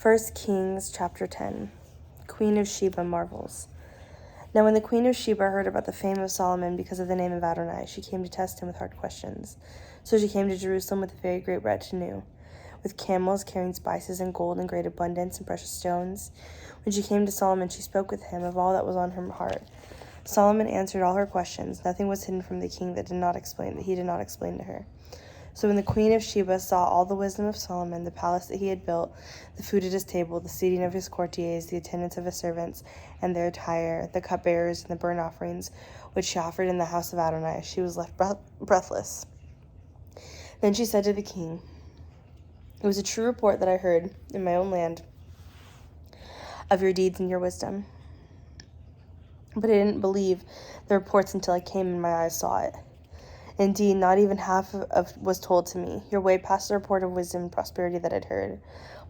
1 Kings chapter 10. Queen of Sheba marvels. Now when the queen of Sheba heard about the fame of Solomon because of the name of Adonai, she came to test him with hard questions. So she came to Jerusalem with a very great retinue, with camels carrying spices and gold in great abundance and precious stones. When she came to Solomon, she spoke with him of all that was on her heart. Solomon answered all her questions. Nothing was hidden from the king that he did not explain to her. So when the queen of Sheba saw all the wisdom of Solomon, the palace that he had built, the food at his table, the seating of his courtiers, the attendance of his servants, and their attire, the cupbearers, and the burnt offerings, which she offered in the house of Adonai, she was left breathless. Then she said to the king, "It was a true report that I heard in my own land of your deeds and your wisdom. But I didn't believe the reports until I came and my eyes saw it. Indeed, not even half of was told to me. Your way passed the report of wisdom and prosperity that I'd heard.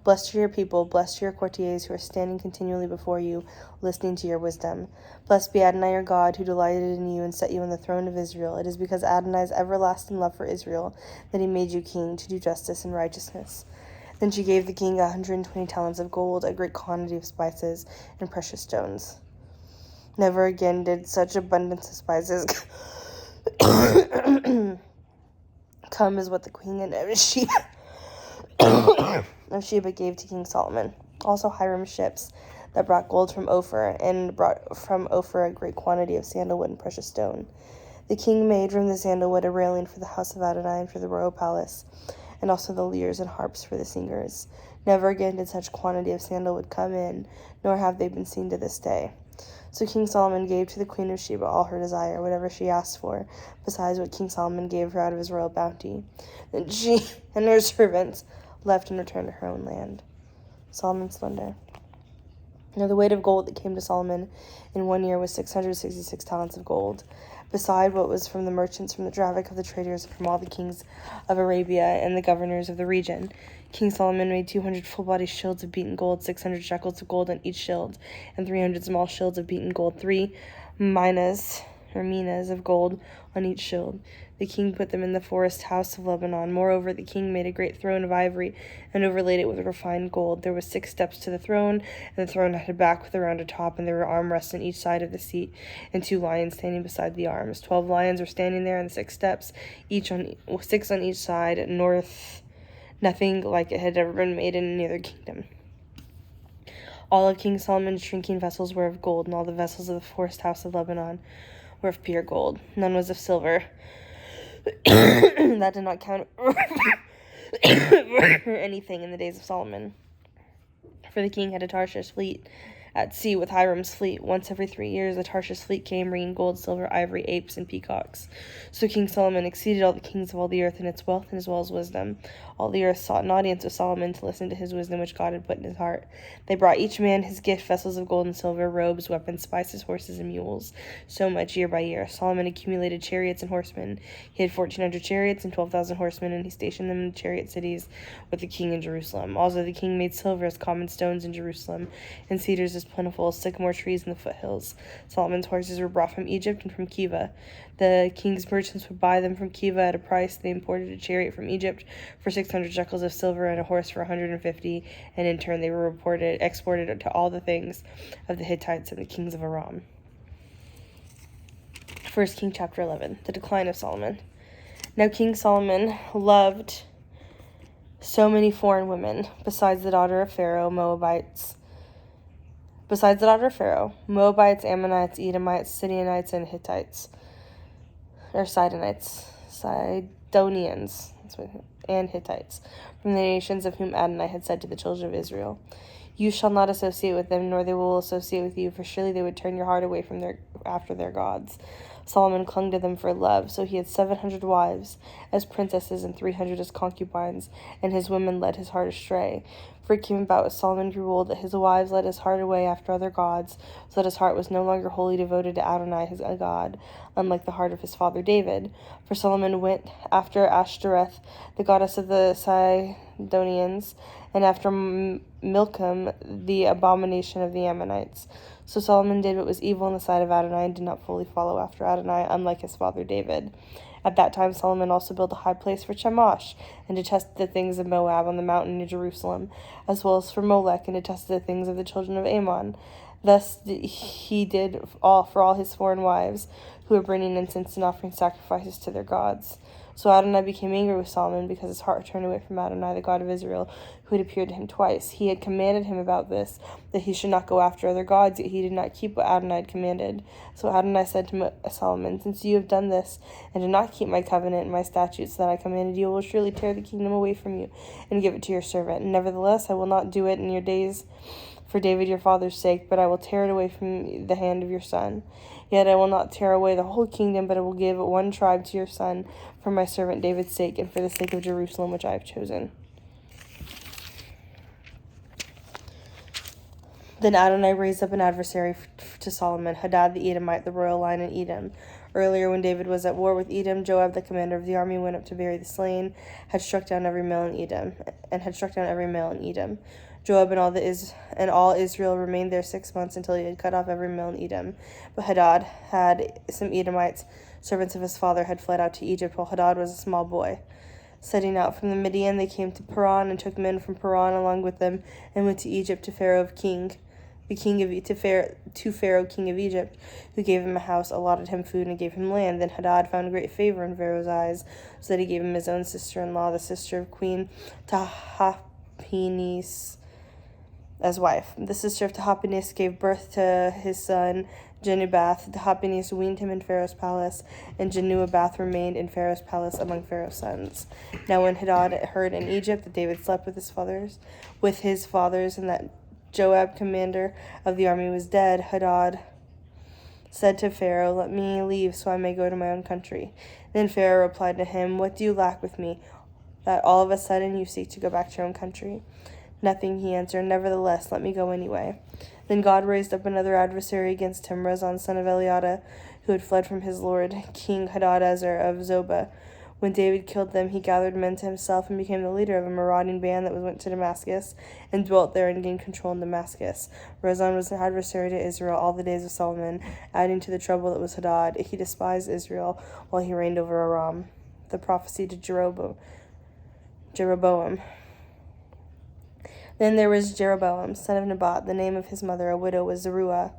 Blessed are your people, blessed are your courtiers who are standing continually before you, listening to your wisdom. Blessed be Adonai your God, who delighted in you and set you on the throne of Israel. It is because Adonai's everlasting love for Israel that he made you king, to do justice and righteousness." Then she gave the king 120 talents of gold, a great quantity of spices, and precious stones. Never again did such abundance of spices come as what the queen of Sheba gave to King Solomon. Also Hiram's ships that brought gold from Ophir, and brought from Ophir a great quantity of sandalwood and precious stone. The king made from the sandalwood a railing for the house of Adonai and for the royal palace, and also the lyres and harps for the singers. Never again did such quantity of sandalwood come in, nor have they been seen to this day. So King Solomon gave to the queen of Sheba all her desire, whatever she asked for, besides what King Solomon gave her out of his royal bounty. Then she and her servants left and returned to her own land. Solomon's splendor. Now the weight of gold that came to Solomon in 1 year was 666 talents of gold, beside what was from the merchants, from the traffic of the traders, and from all the kings of Arabia and the governors of the region. King Solomon made 200 full-body shields of beaten gold, 600 shekels of gold on each shield, and 300 small shields of beaten gold, 3 minas of gold on each shield. The king put them in the forest house of Lebanon. Moreover, the king made a great throne of ivory and overlaid it with refined gold. There were 6 steps to the throne, and the throne had a back with a rounded top, and there were armrests on each side of the seat, and 2 lions standing beside the arms. 12 lions were standing there on the 6 steps, 6 on each side, north. Nothing like it had ever been made in any other kingdom. All of King Solomon's drinking vessels were of gold, and all the vessels of the forest house of Lebanon were of pure gold. None was of silver. That did not count for anything in the days of Solomon. For the king had a Tarshish fleet at sea with Hiram's fleet. Once every 3 years the Tarshish fleet came, bringing gold, silver, ivory, apes, and peacocks. So King Solomon exceeded all the kings of all the earth in its wealth and as well as wisdom. All the earth sought an audience with Solomon to listen to his wisdom which God had put in his heart. They brought each man his gift, vessels of gold and silver, robes, weapons, spices, horses, and mules. So much year by year. Solomon accumulated chariots and horsemen. He had 1,400 chariots and 12,000 horsemen, and he stationed them in chariot cities with the king in Jerusalem. Also the king made silver as common stones in Jerusalem, and cedars as plentiful as sycamore trees in the foothills. Solomon's horses were brought from Egypt and from Kiva. The king's merchants would buy them from Kiva at a price. They imported a chariot from Egypt for 600 shekels of silver and a horse for 150, and in turn they were exported to all the things of the Hittites and the kings of Aram. 1 King chapter 11. The decline of Solomon. Now King Solomon loved so many foreign women, besides the daughter of Pharaoh, Moabites, Ammonites, Edomites, Sidonians, and Hittites, or Sidonians, and Hittites, from the nations of whom Adonai had said to the children of Israel, "You shall not associate with them, nor they will associate with you, for surely they would turn your heart away from after their gods." Solomon clung to them for love, so he had 700 wives as princesses and 300 as concubines, and his women led his heart astray. For it came about as Solomon grew old that his wives led his heart away after other gods, so that his heart was no longer wholly devoted to Adonai his God, unlike the heart of his father David. For Solomon went after Ashtoreth, the goddess of the Sidonians, and after Milcom, the abomination of the Ammonites. So Solomon did what was evil in the sight of Adonai, and did not fully follow after Adonai, unlike his father David. At that time Solomon also built a high place for Chemosh, and detested the things of Moab on the mountain near Jerusalem, as well as for Molech, and detested the things of the children of Ammon. Thus he did all for all his foreign wives, who were bringing incense and offering sacrifices to their gods. So Adonai became angry with Solomon, because his heart turned away from Adonai, the God of Israel, who had appeared to him twice. He had commanded him about this, that he should not go after other gods, yet he did not keep what Adonai had commanded. So Adonai said to Solomon, Since you have done this, and did not keep my covenant and my statutes that I commanded you, I will surely tear the kingdom away from you, and give it to your servant. Nevertheless, I will not do it in your days for David your father's sake, but I will tear it away from the hand of your son. Yet I will not tear away the whole kingdom, but I will give one tribe to your son for my servant David's sake, and for the sake of Jerusalem, which I have chosen. Then Adonai raised up an adversary to Solomon, Hadad the Edomite, the royal line in Edom. Earlier, when David was at war with Edom, Joab, the commander of the army, went up to bury the slain, had struck down every male in Edom. Joab and all Israel remained there 6 months, until he had cut off every male in Edom. But Hadad had some Edomites, servants of his father, had fled out to Egypt, while Hadad was a small boy. Setting out from the Midian, they came to Paran, and took men from Paran along with them, and went to Egypt to Pharaoh, king of Egypt, who gave him a house, allotted him food, and gave him land. Then Hadad found great favor in Pharaoh's eyes, so that he gave him his own sister-in-law, the sister of Queen Tahpenes, as wife. The sister of Tahpenes gave birth to his son Genubath. Tahpenes weaned him in Pharaoh's palace, and Genubath remained in Pharaoh's palace among Pharaoh's sons. Now when Hadad heard in Egypt that David slept with his fathers, and that Joab, commander of the army, was dead, Hadad said to Pharaoh, Let me leave, so I may go to my own country. Then Pharaoh replied to him, What do you lack with me, that all of a sudden you seek to go back to your own country? Nothing, he answered. Nevertheless, let me go anyway. Then God raised up another adversary against him, Rezon, son of Eliada, who had fled from his lord, King Hadadezer of Zobah. When David killed them, he gathered men to himself and became the leader of a marauding band that went to Damascus and dwelt there and gained control in Damascus. Rezon was an adversary to Israel all the days of Solomon, adding to the trouble that was Hadad. He despised Israel while he reigned over Aram. The prophecy to Jeroboam. Then there was Jeroboam, son of Nebat. The name of his mother, a widow, was Zeruiah,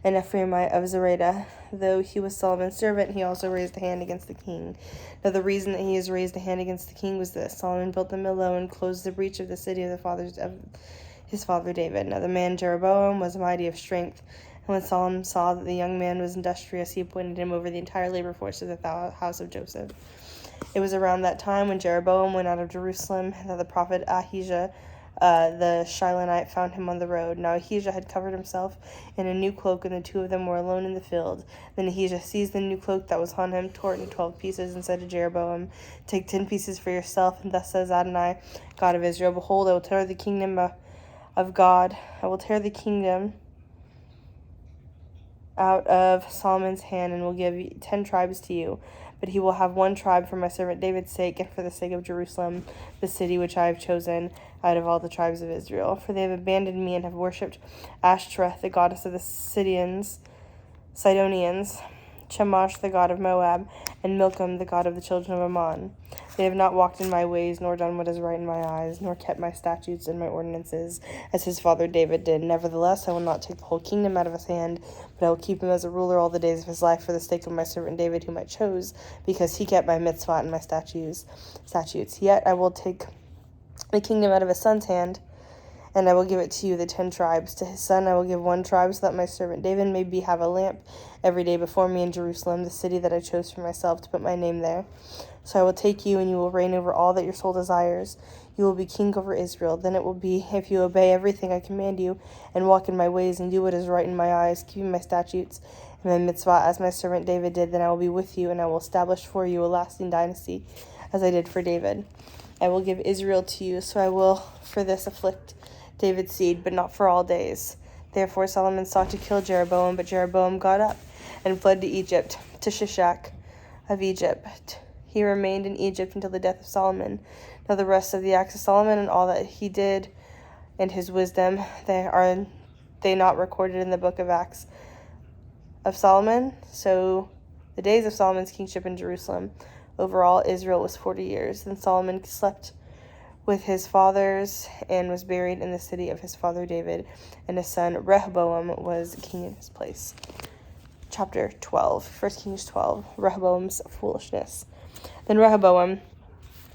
an Ephraimite of Zereda. Though he was Solomon's servant, he also raised a hand against the king. Now the reason that he has raised a hand against the king was this: Solomon built the Millo and closed the breach of the city of his father David. Now the man Jeroboam was mighty of strength, and when Solomon saw that the young man was industrious, he appointed him over the entire labor force of the house of Joseph. It was around that time, when Jeroboam went out of Jerusalem, that the prophet Ahijah, the Shilonite, found him on the road. Now Ahijah had covered himself in a new cloak, and the two of them were alone in the field. Then Ahijah seized the new cloak that was on him, tore it into 12 pieces, and said to Jeroboam, Take 10 pieces for yourself, and thus says Adonai, God of Israel, Behold, I will tear the kingdom of God. I will tear the kingdom out of Solomon's hand, and will give 10 tribes to you. But he will have one tribe for my servant David's sake, and for the sake of Jerusalem, the city which I have chosen out of all the tribes of Israel. For they have abandoned me and have worshipped Ashtoreth, the goddess of the Sidonians, Chemosh, the god of Moab, and Milcom, the god of the children of Ammon. They have not walked in my ways, nor done what is right in my eyes, nor kept my statutes and my ordinances, as his father David did. Nevertheless, I will not take the whole kingdom out of his hand, but I will keep him as a ruler all the days of his life, for the sake of my servant David, whom I chose, because he kept my mitzvah and my statutes. Yet I will take the kingdom out of his son's hand, and I will give it to you, the 10 tribes. To his son I will give one tribe, so that my servant David may have a lamp every day before me in Jerusalem, the city that I chose for myself, to put my name there. So I will take you, and you will reign over all that your soul desires. You will be king over Israel. Then it will be, if you obey everything I command you, and walk in my ways, and do what is right in my eyes, keeping my statutes and my mitzvah, as my servant David did, then I will be with you, and I will establish for you a lasting dynasty, as I did for David. I will give Israel to you, so I will for this afflict David's seed, but not for all days. Therefore Solomon sought to kill Jeroboam, but Jeroboam got up and fled to Egypt, to Shishak of Egypt. He remained in Egypt until the death of Solomon. Now the rest of the acts of Solomon and all that he did and his wisdom, are they not recorded in the book of Acts of Solomon? So the days of Solomon's kingship in Jerusalem over all Israel was 40 years. Then Solomon slept with his fathers and was buried in the city of his father David, and his son Rehoboam was king in his place. Chapter 12, 1 Kings 12, Rehoboam's foolishness. Then Rehoboam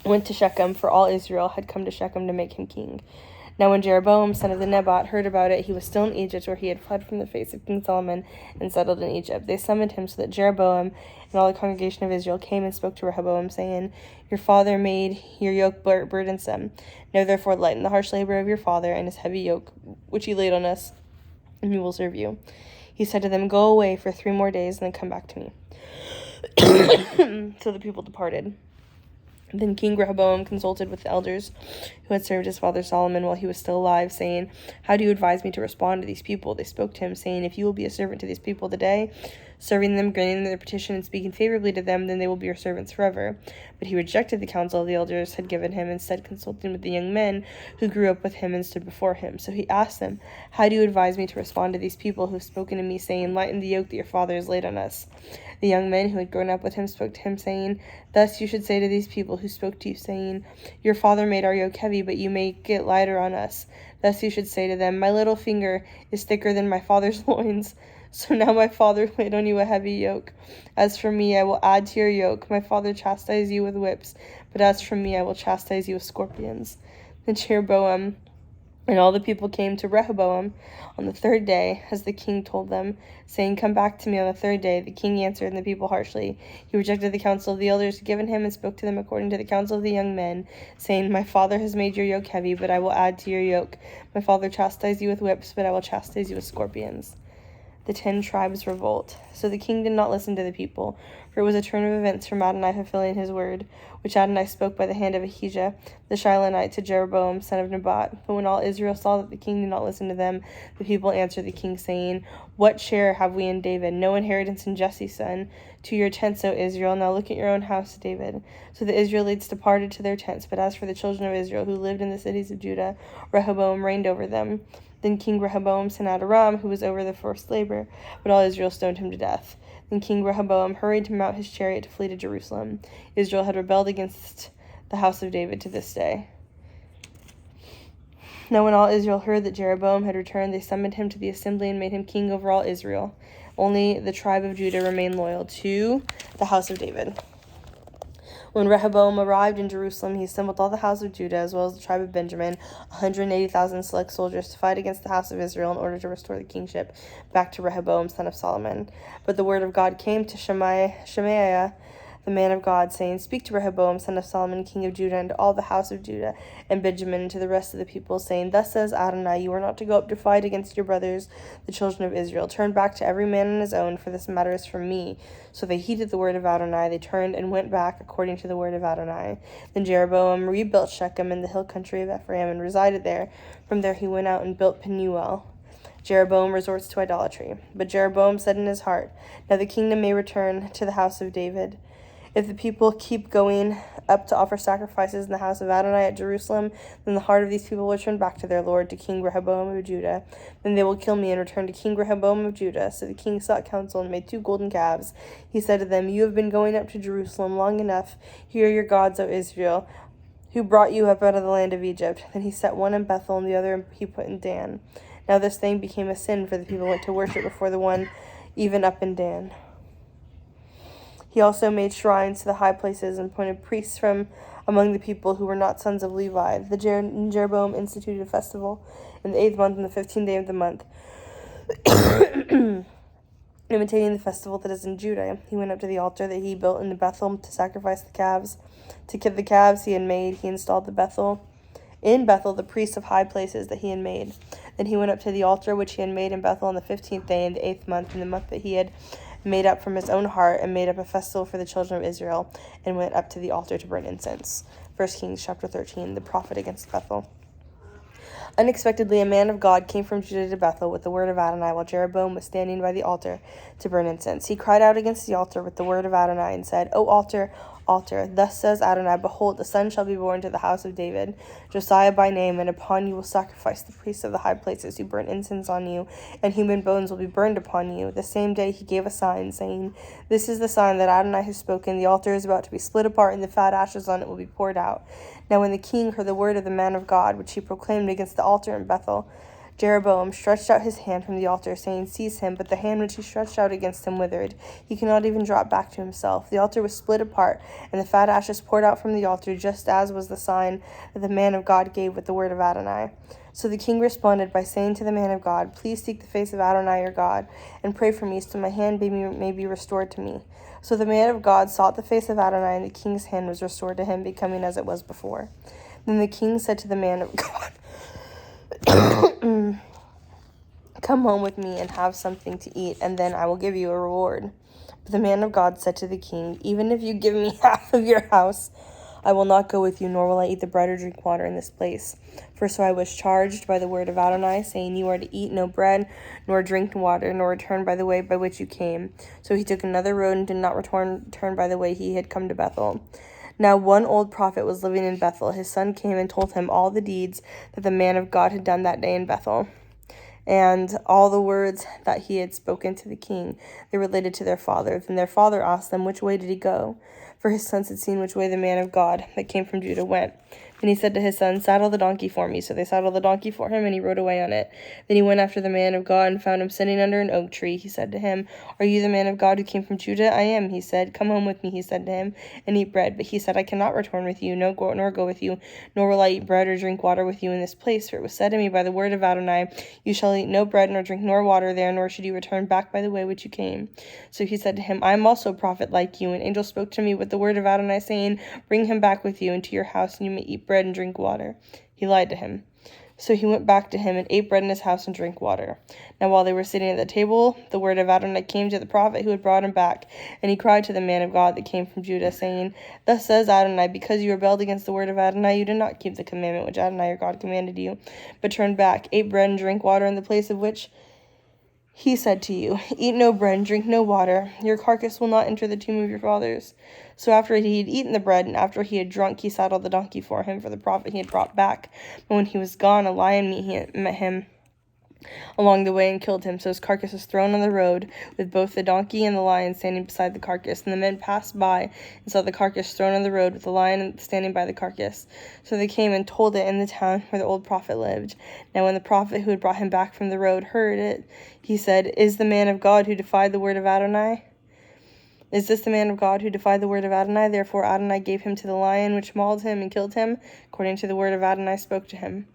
went to Shechem, for all Israel had come to Shechem to make him king. Now when Jeroboam, son of the Nebat, heard about it, he was still in Egypt, where he had fled from the face of King Solomon and settled in Egypt. They summoned him, so that Jeroboam and all the congregation of Israel came and spoke to Rehoboam, saying, Your father made your yoke burdensome. Now therefore lighten the harsh labor of your father and his heavy yoke, which he laid on us, and we will serve you. He said to them, Go away for 3 more days, and then come back to me. So the people departed. Then King Rehoboam consulted with the elders who had served his father Solomon while he was still alive, saying, How do you advise me to respond to these people? They spoke to him, saying, If you will be a servant to these people today, serving them, granting them their petition, and speaking favorably to them, then they will be your servants forever. But he rejected the counsel the elders had given him, instead consulting with the young men who grew up with him and stood before him. So he asked them, How do you advise me to respond to these people who have spoken to me, saying, Lighten the yoke that your father has laid on us? The young men who had grown up with him spoke to him, saying, Thus you should say to these people who spoke to you, saying, Your father made our yoke heavy, but you make it lighter on us. Thus you should say to them, My little finger is thicker than my father's loins. So now my father laid on you a heavy yoke. As for me, I will add to your yoke. My father chastised you with whips, but as for me, I will chastise you with scorpions. Then Jeroboam and all the people came to Rehoboam on the 3rd day, as the king told them, saying, Come back to me on the 3rd day. The king answered the people harshly. He rejected the counsel of the elders given him and spoke to them according to the counsel of the young men, saying, My father has made your yoke heavy, but I will add to your yoke. My father chastised you with whips, but I will chastise you with scorpions. The 10 tribes revolt. So the king did not listen to the people, for it was a turn of events from Adonai fulfilling his word, which Adonai spoke by the hand of Ahijah the Shilonite to Jeroboam, son of Nebat. But when all Israel saw that the king did not listen to them, the people answered the king, saying, What share have we in David? No inheritance in Jesse's son. To your tents, O Israel. Now look at your own house, David. So the Israelites departed to their tents. But as for the children of Israel who lived in the cities of Judah, Rehoboam reigned over them. Then King Rehoboam sent out Aram, who was over the forced labor, but all Israel stoned him to death. Then King Rehoboam hurried to mount his chariot to flee to Jerusalem. Israel had rebelled against the house of David to this day. Now when all Israel heard that Jeroboam had returned, they summoned him to the assembly and made him king over all Israel. Only the tribe of Judah remained loyal to the house of David. When Rehoboam arrived in Jerusalem, he assembled all the house of Judah, as well as the tribe of Benjamin, 180,000 select soldiers, to fight against the house of Israel in order to restore the kingship back to Rehoboam, son of Solomon. But the word of God came to Shemaiah, the man of God, saying, Speak to Rehoboam, son of Solomon, king of Judah, and to all the house of Judah and Benjamin, and to the rest of the people, saying, Thus says Adonai, you are not to go up to fight against your brothers, the children of Israel. Turn back to every man on his own, for this matter is from me. So they heeded the word of Adonai. They turned and went back according to the word of Adonai. Then Jeroboam rebuilt Shechem in the hill country of Ephraim and resided there. From there he went out and built Penuel. Jeroboam resorts to idolatry. But Jeroboam said in his heart, Now the kingdom may return to the house of David. If the people keep going up to offer sacrifices in the house of Adonai at Jerusalem, then the heart of these people will turn back to their lord, to King Rehoboam of Judah. Then they will kill me and return to King Rehoboam of Judah. So the king sought counsel and made 2 golden calves. He said to them, You have been going up to Jerusalem long enough. Here are your gods, O Israel, who brought you up out of the land of Egypt. Then he set one in Bethel and the other he put in Dan. Now this thing became a sin, for the people went to worship before the one even up in Dan. He also made shrines to the high places and appointed priests from among the people who were not sons of Levi. Jeroboam instituted a festival in the 8th month and the 15th day of the month, imitating the festival that is in Judah. He went up to the altar that he built in Bethel to sacrifice the calves. To kill the calves he had made, he installed in Bethel the priests of high places that he had made. Then he went up to the altar which he had made in Bethel on the 15th day in the 8th month, in the month that he had made up from his own heart, and made up a festival for the children of Israel, and went up to the altar to burn incense. 1 Kings chapter 13, the prophet against Bethel. Unexpectedly, a man of God came from Judah to Bethel with the word of Adonai, while Jeroboam was standing by the altar to burn incense. He cried out against the altar with the word of Adonai and said, O altar, altar. Thus says Adonai, behold, a son shall be born to the house of David, Josiah by name, and upon you will sacrifice the priests of the high places who burn incense on you, and human bones will be burned upon you. The same day he gave a sign, saying, This is the sign that Adonai has spoken. The altar is about to be split apart, and the fat ashes on it will be poured out. Now when the king heard the word of the man of God, which he proclaimed against the altar in Bethel, Jeroboam stretched out his hand from the altar, saying, Seize him. But the hand which he stretched out against him withered. He could not even draw it back to himself. The altar was split apart, and the fat ashes poured out from the altar, just as was the sign that the man of God gave with the word of Adonai. So the king responded by saying to the man of God, Please seek the face of Adonai your God, and pray for me, so my hand may be restored to me. So the man of God sought the face of Adonai, and the king's hand was restored to him, becoming as it was before. Then the king said to the man of God, Come home with me and have something to eat, and then I will give you a reward. But the man of God said to the king, Even if you give me half of your house, I will not go with you, nor will I eat the bread or drink water in this place. For so I was charged by the word of Adonai, saying, You are to eat no bread, nor drink water, nor return by the way by which you came. So he took another road and did not return by the way he had come to Bethel. Now one old prophet was living in Bethel. His son came and told him all the deeds that the man of God had done that day in Bethel, and all the words that he had spoken to the king. They related to their father. Then their father asked them, Which way did he go? For his sons had seen which way the man of God that came from Judah went. Then he said to his son, Saddle the donkey for me. So they saddled the donkey for him, and he rode away on it. Then he went after the man of God and found him sitting under an oak tree. He said to him, Are you the man of God who came from Judah? I am, he said. Come home with me, he said to him, and eat bread. But he said, I cannot return with you, nor go with you, nor will I eat bread or drink water with you in this place. For it was said to me by the word of Adonai, You shall eat no bread, nor drink, nor water there, nor should you return back by the way which you came. So he said to him, I am also a prophet like you. An angel spoke to me with the word of Adonai, saying, Bring him back with you into your house, and you may eat bread and drink water. He lied to him. So he went back to him and ate bread in his house and drank water. Now while they were sitting at the table, the word of Adonai came to the prophet who had brought him back. And he cried to the man of God that came from Judah, saying, Thus says Adonai, because you rebelled against the word of Adonai, you did not keep the commandment which Adonai your God commanded you, but turned back, ate bread and drank water in the place of which he said to you, Eat no bread and drink no water. Your carcass will not enter the tomb of your fathers. So after he had eaten the bread, and after he had drunk, he saddled the donkey for him, for the prophet he had brought back. But when he was gone, a lion met him along the way and killed him. So his carcass was thrown on the road, with both the donkey and the lion standing beside the carcass. And the men passed by and saw the carcass thrown on the road, with the lion standing by the carcass. So they came and told it in the town where the old prophet lived. Now when the prophet who had brought him back from the road heard it, he said, Is the man of God who defied the word of Adonai? Is this the man of God who defied the word of Adonai? Therefore Adonai gave him to the lion, which mauled him and killed him, according to the word of Adonai spoke to him.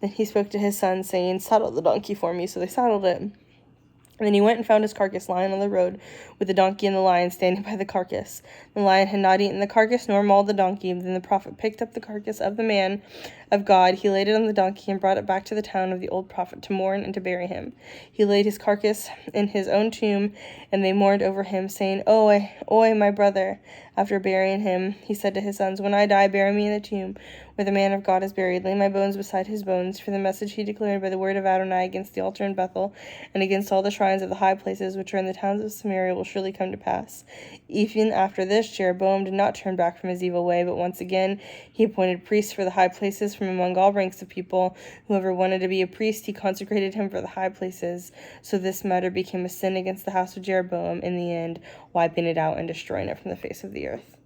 Then he spoke to his son, saying, Saddle the donkey for me. So they saddled it. And then he went and found his carcass lying on the road, with the donkey and the lion standing by the carcass. The lion had not eaten the carcass, nor mauled the donkey. Then the prophet picked up the carcass of the man of God. He laid it on the donkey and brought it back to the town of the old prophet to mourn and to bury him. He laid his carcass in his own tomb, and they mourned over him, saying, Oi, my brother. After burying him, he said to his sons, When I die, bury me in the tomb where the man of God is buried. Lay my bones beside his bones, for the message he declared by the word of Adonai against the altar in Bethel, and against all the shrines of the high places which are in the towns of Samaria, will surely come to pass. Even after this, Jeroboam did not turn back from his evil way, but once again he appointed priests for the high places from among all ranks of people. Whoever wanted to be a priest, he consecrated him for the high places. So this matter became a sin against the house of Jeroboam, in the end wiping it out and destroying it from the face of the earth.